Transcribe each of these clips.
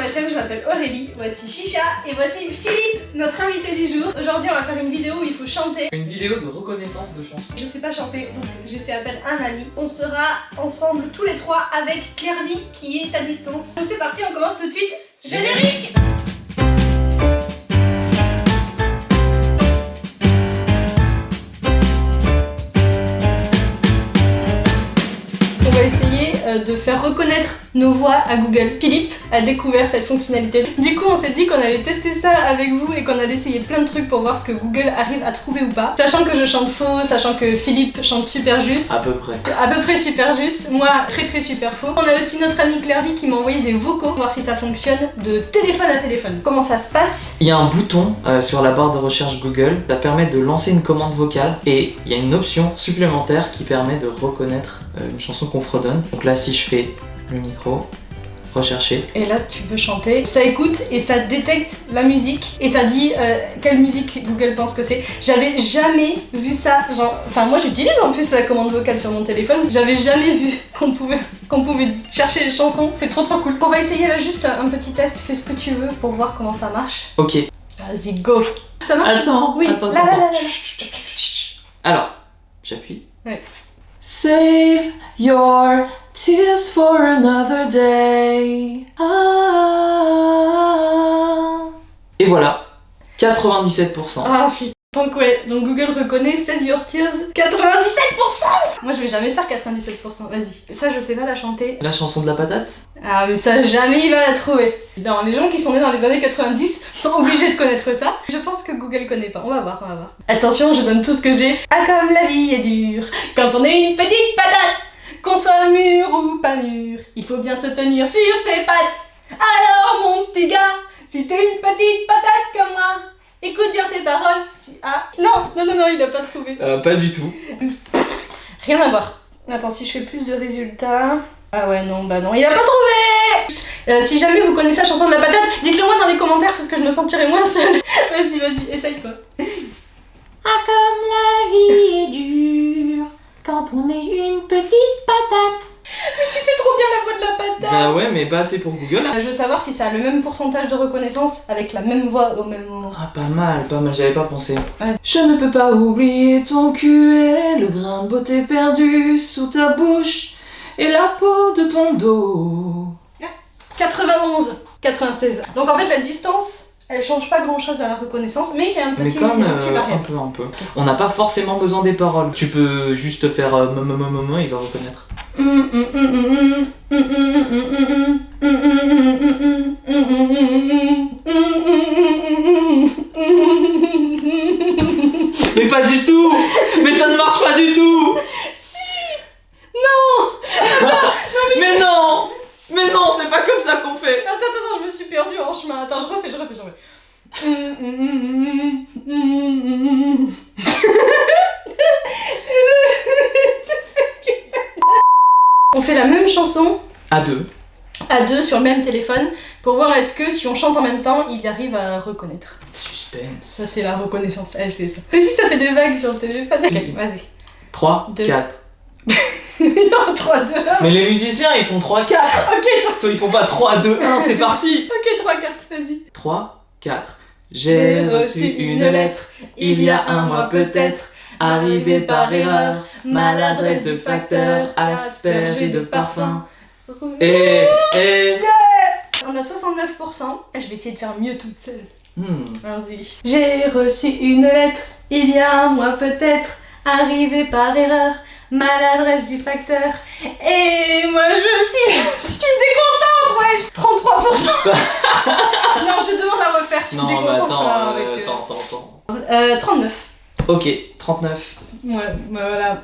la chaîne, je m'appelle Aurélie, voici Chicha et voici Philippe, notre invité du jour. Aujourd'hui on va faire une vidéo où il faut chanter. Une vidéo de reconnaissance de chansons. Je sais pas chanter, donc j'ai fait appel à un ami. On sera ensemble tous les trois avec Clairvy qui est à distance. Donc c'est parti, on commence tout de suite. Générique. On va essayer de faire reconnaître nos voix à Google. Philippe a découvert cette fonctionnalité. Du coup, on s'est dit qu'on allait tester ça avec vous et qu'on allait essayer plein de trucs pour voir ce que Google arrive à trouver ou pas. Sachant que je chante faux, sachant que Philippe chante super juste. À peu près. À peu près super juste. Moi, très super faux. On a aussi notre ami Clairvy qui m'a envoyé des vocaux pour voir si ça fonctionne de téléphone à téléphone. Comment ça se passe? Il y a un bouton sur la barre de recherche Google. Ça permet de lancer une commande vocale et il y a une option supplémentaire qui permet de reconnaître une chanson qu'on fredonne. Donc là, si je fais le micro, rechercher. Et là tu peux chanter, ça écoute et ça détecte la musique et ça dit quelle musique Google pense que c'est. J'avais jamais vu ça, genre, enfin moi j'utilise en plus la commande vocale sur mon téléphone, j'avais jamais vu qu'on pouvait chercher les chansons, c'est trop cool. On va essayer là juste un petit test, fais ce que tu veux pour voir comment ça marche. Ok. Vas-y go. Ça marche? Attends, oui. attends. Là. Alors, j'appuie. Ouais. Save your tears for another day. Ah. Et voilà, 97%. Ah putain. Donc ouais, donc Google reconnaît Save Your Tears 97%. Moi je vais jamais faire 97%, vas-y. Ça je sais pas la chanter. La chanson de la patate? Ah mais ça jamais il va la trouver. Non, les gens qui sont nés dans les années 90 sont obligés de connaître ça. Je pense que Google connaît pas, on va voir. Attention, je donne tout ce que j'ai. Ah comme la vie est dure, quand on est une petite patate, qu'on soit mûr ou pas mûr, il faut bien se tenir sur ses pattes. Alors mon petit gars, si t'es une petite patate comme moi, écoute bien ces paroles. Si... Ah non, il a pas trouvé. Pas du tout. Rien à voir. Attends, si je fais plus de résultats... Ah ouais, non, bah non, il a pas trouvé. Si jamais vous connaissez la chanson de la patate, dites-le moi dans les commentaires parce que je me sentirai moins seule. Vas-y, essaye-toi. Ah comme la vie est dure, quand on est une petite patate. Mais tu fais trop bien la voix de la patate. Bah ouais, mais pas assez pour Google. Je veux savoir si ça a le même pourcentage de reconnaissance avec la même voix au même moment. Ah, pas mal, j'avais pas pensé. Ouais. Je ne peux pas oublier ton cul et le grain de beauté perdu sous ta bouche et la peau de ton dos. 91, 96. Donc en fait la distance, elle change pas grand chose à la reconnaissance, mais il y a un petit variable. Un peu. On n'a pas forcément besoin des paroles. Tu peux juste faire il va reconnaître. Mais pas du tout. Mais ça ne marche pas du tout. Non. Mais non, c'est pas comme ça qu'on fait. Attends, je me suis perdue en chemin. Attends, je refais. On fait la même chanson À deux sur le même téléphone pour voir est-ce que si on chante en même temps, il arrive à reconnaître. Suspense. Ça c'est la reconnaissance, elle fait ça. Mais si ça fait des vagues sur le téléphone. Ok, vas-y. 3, 2. 4. Non, 3, 2, 1. Mais les musiciens ils font 3, 4. Ok, Toi ils font pas 3, 2, 1, c'est parti. ok, 3, 4, vas-y. 3, 4. J'ai reçu une lettre, il y a un mois peut-être, arrivée par erreur, maladresse de facteur, aspergée de parfum. Et... On a 69%. Je vais essayer de faire mieux toute seule. Vas-y. J'ai reçu une lettre, il y a un mois peut-être, arrivée par erreur, maladresse du facteur. Et moi je suis... Si tu me déconcentres, ouais. 33%. Non, je demande à refaire, tu me déconcentres là avec... Attends. 39. Ok, 39. Ouais, bah voilà.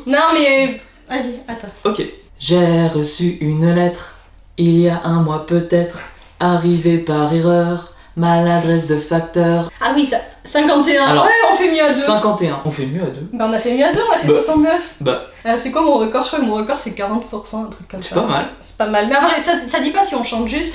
Non mais... Vas-y, attends. Ok. J'ai reçu une lettre, il y a un mois peut-être, arrivée par erreur, maladresse de facteur. Ah oui, ça, 51. Alors, ouais, on fait mieux à 2. 51. On fait mieux à 2. Bah on a fait mieux à 2, on a fait 69. Bah. C'est quoi mon record? Je crois que mon record c'est 40%, un truc comme ça. C'est pas mal. C'est pas mal. Mais après, ça dit pas si on chante juste.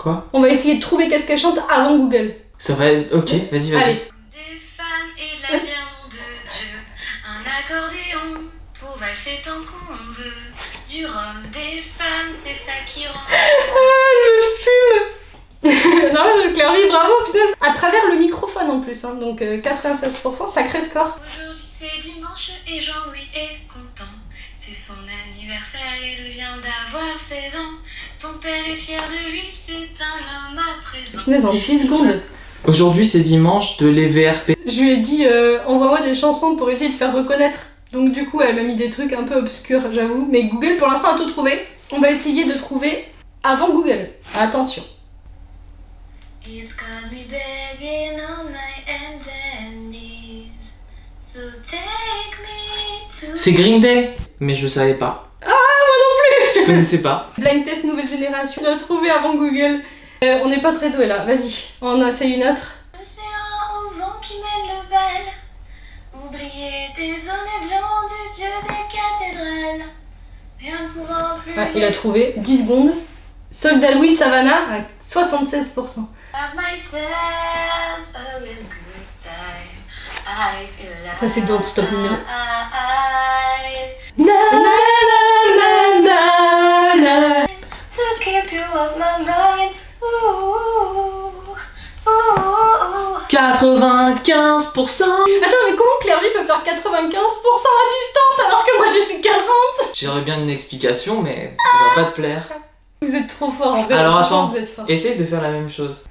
Quoi? On va essayer de trouver qu'est-ce qu'elle chante avant Google. Ça va être... Ok, vas-y, vas-y. Allez. Des femmes et de la bière, nom de Dieu. Un accordéon pour valser tant qu'on veut. Du rhum, des femmes, c'est ça qui rend. Non, Clary, bravo, putain. À travers le microphone en plus, hein. Donc 96%, sacré score. Aujourd'hui c'est dimanche et Jean-Louis est content. C'est son anniversaire, il vient d'avoir 16 ans. Son père est fier de lui, c'est un homme à présent. Punaise, en 10 secondes. Aujourd'hui, c'est dimanche de l'EVRP. Je lui ai dit, envoie-moi des chansons pour essayer de faire reconnaître. Donc du coup, elle m'a mis des trucs un peu obscurs, j'avoue. Mais Google, pour l'instant, a tout trouvé. On va essayer de trouver avant Google. Attention. It's got me begging on my hands and knees. So take me to. C'est Green Day, mais je savais pas. Ah, moi non plus. Je connaissais pas. Blind test nouvelle génération. On a trouvé avant Google. On n'est pas très doué là. Vas-y, on essaye une autre. L'océan au vent qui mène le bal. Oublier des honnêtes gens du dieu des cathédrales. Rien ne pouvant plus. Ah, il a trouvé 10 secondes. Soldat Louis Savannah à 76%. Have myself a real good time. I feel like Ça, c'est Don't Stop Me Now. I- Na na na na na. To keep you off my mind. Ooh, ooh, ooh. 95%. Attends, mais comment Clary peut faire 95% à distance alors que moi j'ai fait 40? J'aurais bien une explication, mais ça va pas te plaire. Vous êtes trop fort en vrai. Alors franchement, attends, vous êtes fort. essaye de faire la même chose.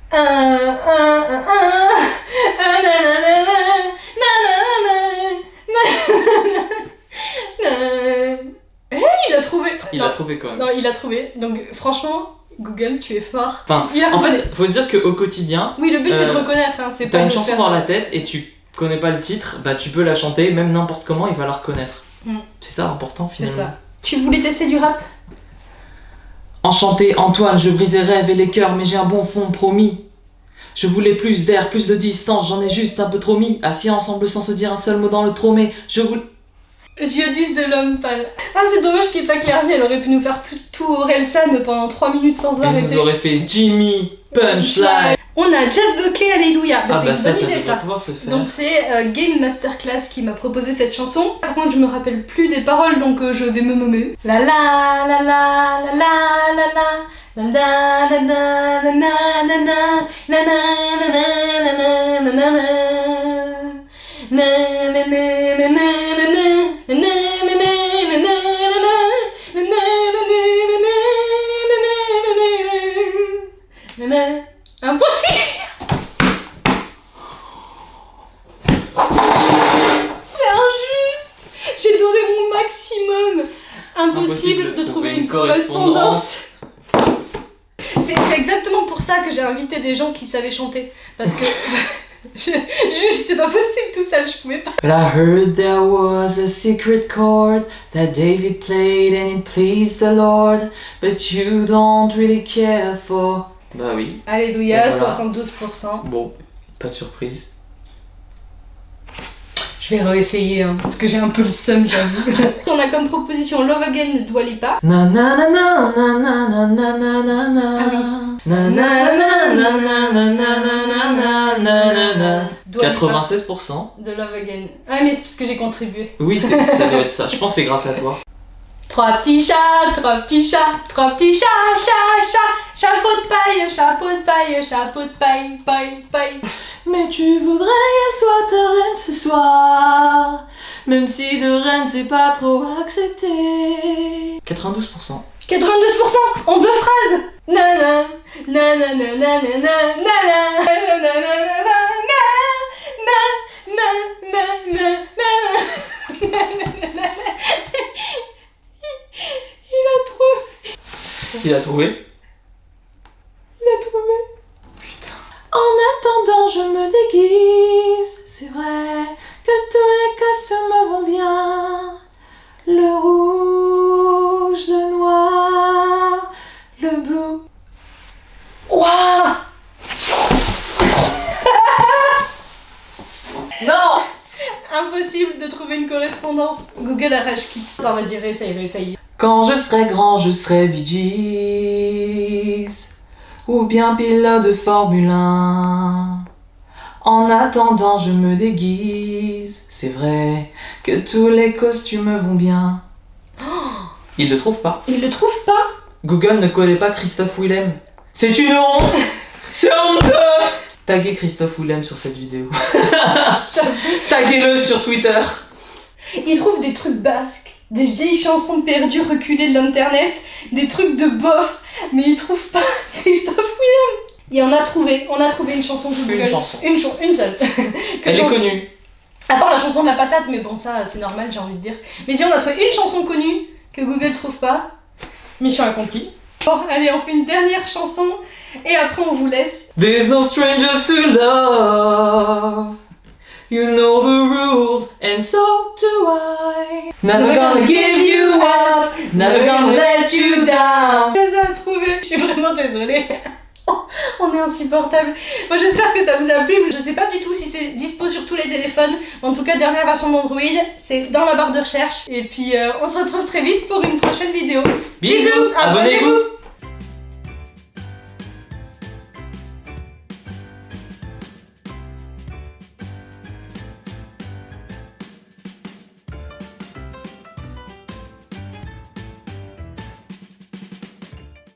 Il a trouvé. Il Non. a trouvé quand même. Non, il a trouvé. Donc franchement, Google, tu es fort. Enfin, Il a en reconnu. fait, faut se dire qu'au quotidien, Oui, le but c'est de euh, reconnaître. Hein, c'est pas t'as une de chanson faire- dans la tête et tu connais pas le titre, bah tu peux la chanter, même n'importe comment, il va la reconnaître. Mm. C'est ça l'important C'est finalement. ça. Tu voulais tester du rap? Enchanté Antoine, je brise les rêves et les cœurs, mais j'ai un bon fond promis. Je voulais plus d'air, plus de distance, j'en ai juste un peu trop mis. Assis ensemble sans se dire un seul mot dans le tromé. Je voulais. Yeux 10 de l'homme pâle. Ah, c'est dommage qu'il n'y ait pas Clary, elle aurait pu nous faire tout Orelsan pendant 3 minutes sans Elle arrêter. nous aurait fait Jimmy Punchline. On a Jeff Buckley, Alléluia. Bah, Ah c'est bah une ça, bonne ça idée devrait ça. pouvoir se faire. Donc c'est Game Masterclass qui m'a proposé cette chanson. Par contre je me rappelle plus des paroles donc je vais me nommer. La la la la la la la la. La la la la la la la la. La la la la la la la la la. Na na na na na na na. Na na na na na na na. Na na na na na na na. Na na na na na na. Impossible. C'est injuste. J'ai donné mon maximum. Impossible de trouver une correspondance. C'est exactement pour ça que j'ai invité des gens qui savaient chanter. Parce que juste c'est pas possible tout seul, je pouvais pas. But I heard there was a secret chord that David played and it pleased the Lord. But you don't really care for. Bah oui. Alléluia, Et voilà. 72%. Bon, pas de surprise. Je vais réessayer hein, parce que j'ai un peu le seum, j'avoue. On a comme proposition Love Again de Dua Lipa. Na na na na na na na na na na na. Ah oui. Na na na na na na na na na na na na. Dua Lipa 96%. de Love Again. Ah mais c'est parce que j'ai contribué. Oui, ça doit être ça. Je pense que c'est grâce à toi. Trois petits chats, trois petits chats, trois petits chats, chat, chat, chapeau de paille, chapeau de paille, chapeau de paille, paille, paille. Mais tu voudrais qu'elle soit ta reine ce soir, même si de reine c'est pas trop accepté. 92%. 92% en 2 phrases. Nana, nana, nana, nana, nana, nana, nana, nana, nana. Il a trouvé. Il a trouvé. Il a trouvé. En attendant, je me déguise. C'est vrai que tous les costumes vont bien. Le rouge, le noir, le bleu. Ouah. Non! Impossible de trouver une correspondance. Google a rage quitte. Attends, vas-y, réessaye, réessaye. Quand je serai grand, je serai Bee Gees. ou bien pilote de Formule 1. En attendant, je me déguise. C'est vrai que tous les costumes vont bien. Il le trouve pas. Il le trouve pas. Google ne connaît pas Christophe Willem. C'est une honte. C'est honteux. Taguez Christophe Willem sur cette vidéo. Taguez-le sur Twitter. Il trouve des trucs basques, des vieilles chansons perdues reculées de l'internet, des trucs de bof, mais il trouve pas Christophe Willem. Et on a trouvé une chanson que Google. Une chanson. Une seule. Elle est connue. À part la chanson de la patate, mais bon, ça c'est normal, j'ai envie de dire. Mais si on a trouvé une chanson connue que Google trouve pas, mission accomplie. Bon, allez, on fait une dernière chanson et après on vous laisse. There's no strangers to love. You know the rules, and so do I. Never gonna give you up, never gonna let you down. Je les ai trouvés, je suis vraiment désolée. On est insupportable. Moi j'espère que ça vous a plu. Je sais pas du tout si c'est dispo sur tous les téléphones. En tout cas, dernière version d'Android, c'est dans la barre de recherche. Et puis on se retrouve très vite pour une prochaine vidéo. Bisous, abonnez-vous.